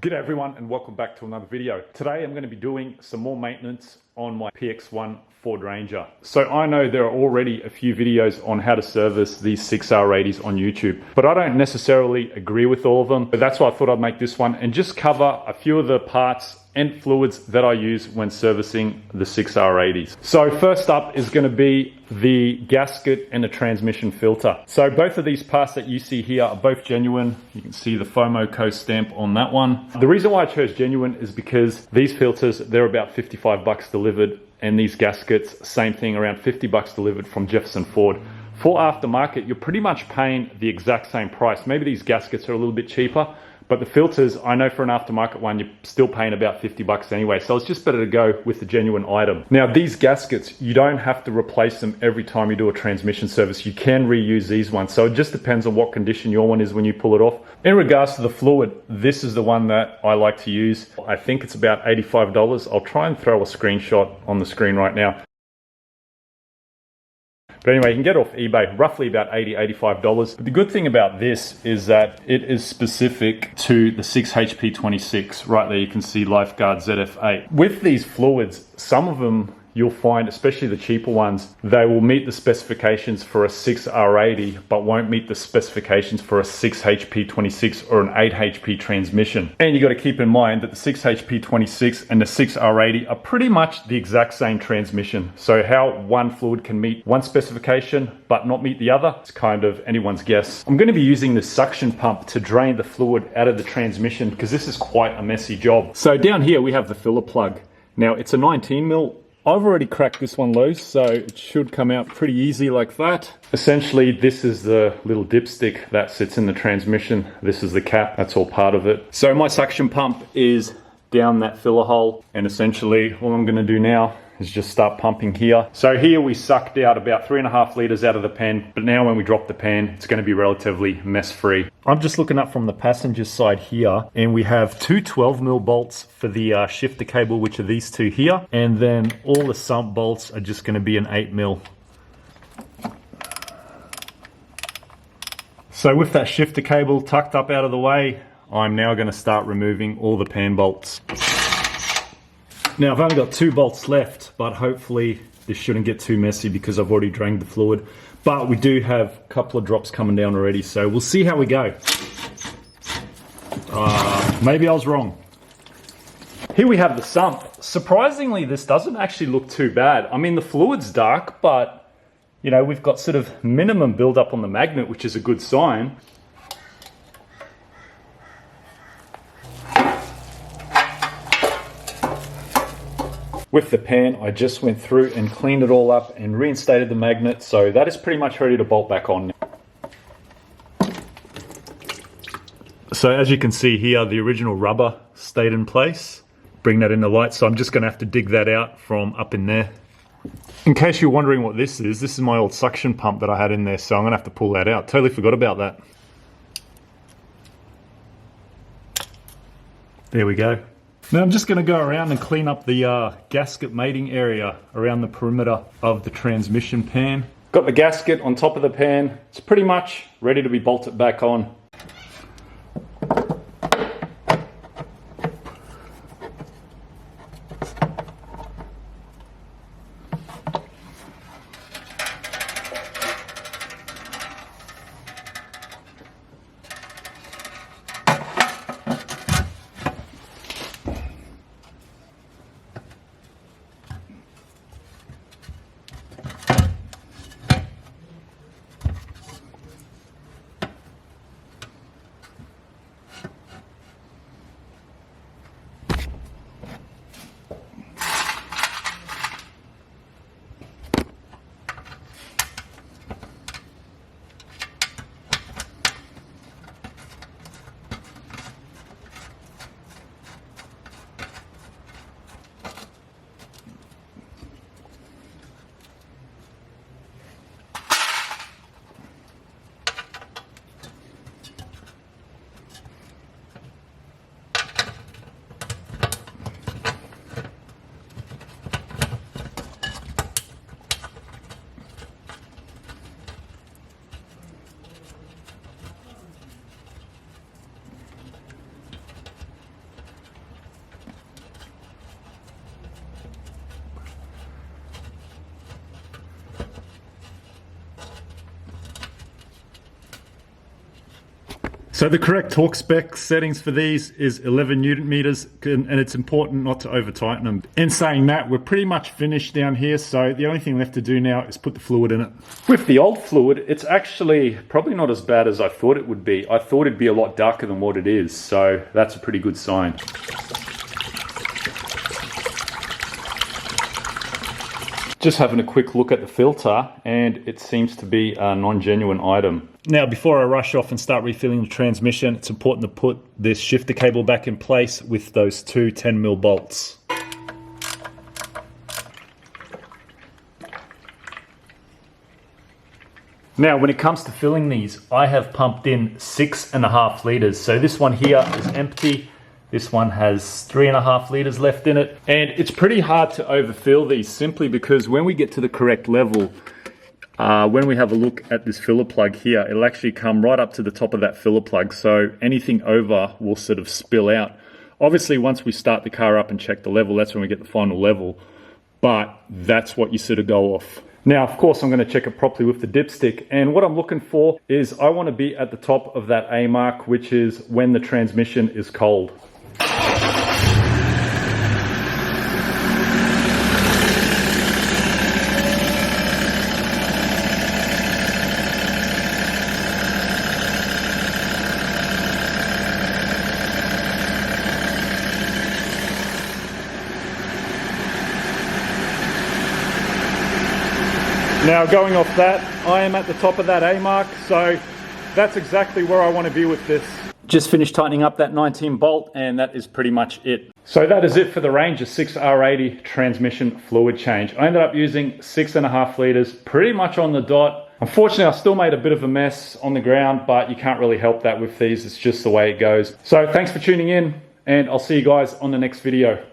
G'day everyone and welcome back to another video. Today I'm going to be doing some more maintenance on my PX1 Ford Ranger. So I know there are already a few videos on how to service these 6R80s on YouTube, but I don't necessarily agree with all of them. But that's why I thought I'd make this one and just cover a few of the parts and fluids that I use when servicing the 6R80s. So first up is going to be the gasket and the transmission filter. So both of these parts that you see here are both genuine. You can see the FOMOCO stamp on that one. The reason why I chose genuine is because these filters, they're about 55 bucks delivered, and these gaskets, same thing, around 50 bucks delivered from Jefferson Ford. For aftermarket, you're pretty much paying the exact same price. Maybe these gaskets are a little bit cheaper, but the filters, I know for an aftermarket one, you're still paying about 50 bucks anyway. So it's just better to go with the genuine item. Now, these gaskets, you don't have to replace them every time you do a transmission service. You can reuse these ones. So it just depends on what condition your one is when you pull it off. In regards to the fluid, this is the one that I like to use. I think it's about $85. I'll try and throw a screenshot on the screen right now. But anyway, you can get it off eBay, roughly about $80, $85. But the good thing about this is that it is specific to the 6HP26. Right there you can see Lifeguard ZF8. With these fluids, some of them you'll find, especially the cheaper ones, they will meet the specifications for a 6R80, but won't meet the specifications for a 6HP26 or an 8HP transmission. And you got to keep in mind that the 6HP26 and the 6R80 are pretty much the exact same transmission. So how one fluid can meet one specification but not meet the other, it's kind of anyone's guess. I'm going to be using this suction pump to drain the fluid out of the transmission because this is quite a messy job. So down here we have the filler plug. Now it's a 19mm. I've already cracked this one loose, so it should come out pretty easy like that. Essentially, this is the little dipstick that sits in the transmission. This is the cap, that's all part of it. So my suction pump is down that filler hole, and essentially all I'm gonna do now is just start pumping here. So here we sucked out about 3.5 liters out of the pan, but now when we drop the pan, it's gonna be relatively mess-free. I'm just looking up from the passenger side here, and we have two 12mm bolts for the shifter cable, which are these two here, and then all the sump bolts are just gonna be an 8mm. So with that shifter cable tucked up out of the way, I'm now gonna start removing all the pan bolts. Now I've only got 2 bolts left, but hopefully this shouldn't get too messy because I've already drained the fluid. But we do have a couple of drops coming down already, so we'll see how we go. Maybe I was wrong. Here we have the sump. Surprisingly, this doesn't actually look too bad. I mean, the fluid's dark, but you know, we've got sort of minimum buildup on the magnet, which is a good sign. With the pan, I just went through and cleaned it all up and reinstated the magnet, so that is pretty much ready to bolt back on now. So as you can see here, the original rubber stayed in place. Bring that in the light, so I'm just gonna have to dig that out from up in there. In case you're wondering what this is my old suction pump that I had in there, so I'm gonna have to pull that out. Totally forgot about that. There we go. Now I'm just going to go around and clean up the gasket mating area around the perimeter of the transmission pan. Got the gasket on top of the pan. It's pretty much ready to be bolted back on. So the correct torque spec settings for these is 11 Newton meters, and it's important not to over tighten them. In saying that, we're pretty much finished down here, so the only thing left to do now is put the fluid in it. With the old fluid, it's actually probably not as bad as I thought it would be. I thought it'd be a lot darker than what it is, so that's a pretty good sign. Just having a quick look at the filter, and it seems to be a non-genuine item. Now, before I rush off and start refilling the transmission, it's important to put this shifter cable back in place with those two 10mm bolts. Now, when it comes to filling these, I have pumped in 6.5 litres. So this one here is empty. This one has 3.5 litres left in it. And it's pretty hard to overfill these simply because when we get to the correct level, when we have a look at this filler plug here, it'll actually come right up to the top of that filler plug. So anything over will sort of spill out. Obviously, once we start the car up and check the level, that's when we get the final level. But that's what you sort of go off. Now, of course, I'm going to check it properly with the dipstick. And what I'm looking for is I want to be at the top of that A mark, which is when the transmission is cold. Now, going off that, I am at the top of that A mark, so that's exactly where I want to be with this. Just finished tightening up that 19 bolt, and that is pretty much it. So that is it for the Ranger 6R80 transmission fluid change. I ended up using 6.5 litres, pretty much on the dot. Unfortunately, I still made a bit of a mess on the ground, but you can't really help that with these. It's just the way it goes. So thanks for tuning in, and I'll see you guys on the next video.